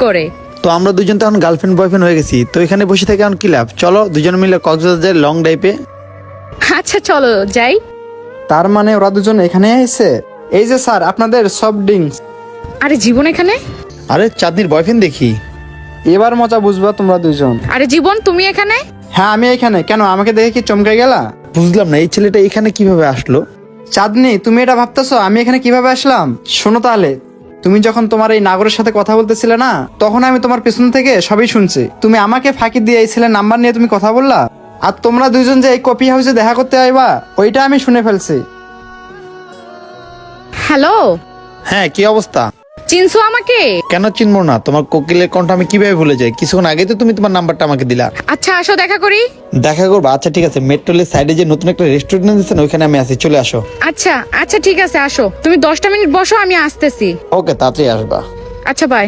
করে। তো আমরা দুজন তো এখন গার্লফ্রেন্ড বয়ফ্রেন্ড হয়ে গেছি, তো এখানে বসে থেকে এখন কি লাভ? চলো দুজন মিলে কক্সবাজার লং ড্রাইভে। আচ্ছা চলো যাই। তার মানে ওরা দুজন এখানে এসে, এই যে স্যার আপনাদের সফট ড্রিঙ্কস। আরে জীবন এখানে? আরে চাঁদনির বয়ফ্রেন্ড দেখি। এবার মজা বুঝবা তোমরা দুজন। আরে জীবন তুমি এখানে? হ্যাঁ আমি এখানে। কেন, আমাকে দেখে কি চমকে গেলা? বুঝলাম না এই ছেলেটা এখানে কিভাবে আসলো। চাঁদনি, তুমি এটা ভাবতেছো আমি এখানে কিভাবে আসলাম? শোনো তাহলে, তুমি যখন তোমার এই নাগরের সাথে কথা বলতেছিলে না, তখন আমি তোমার পেছন থেকে সবই শুনছি। তুমি আমাকে ফাঁকি দিয়ে এই ছেলের নাম্বার নিয়ে তুমি কথা বললা, আর তোমরা দুইজন যে এই কফি হাউসে দেখা করতে আইবা, ওইটা আমি শুনে ফেলছি। হ্যালো, হ্যাঁ কি অবস্থা? চিনছো আমাকে? কেন চিনবো না? তোমার কোকিলের কণ্ঠ আমি কিভাবে ভুলে যাই? কিছুক্ষণ আগে তো তুমি তোমার নাম্বারটা আমাকে দিলা। আচ্ছা আসো দেখা করি। দেখা করবো? আচ্ছা ঠিক আছে, মেট্রোলের সাইডে যে নতুন একটা রেস্টুরেন্ট দিচ্ছে না, ওইখানে আমি আছি, চলে আসো। আচ্ছা আচ্ছা ঠিক আছে আসো, তুমি 10টা মিনিট বসো, আমি আসতেছি। ওকে, তাড়াতাড়ি আসবা। আচ্ছা বাই।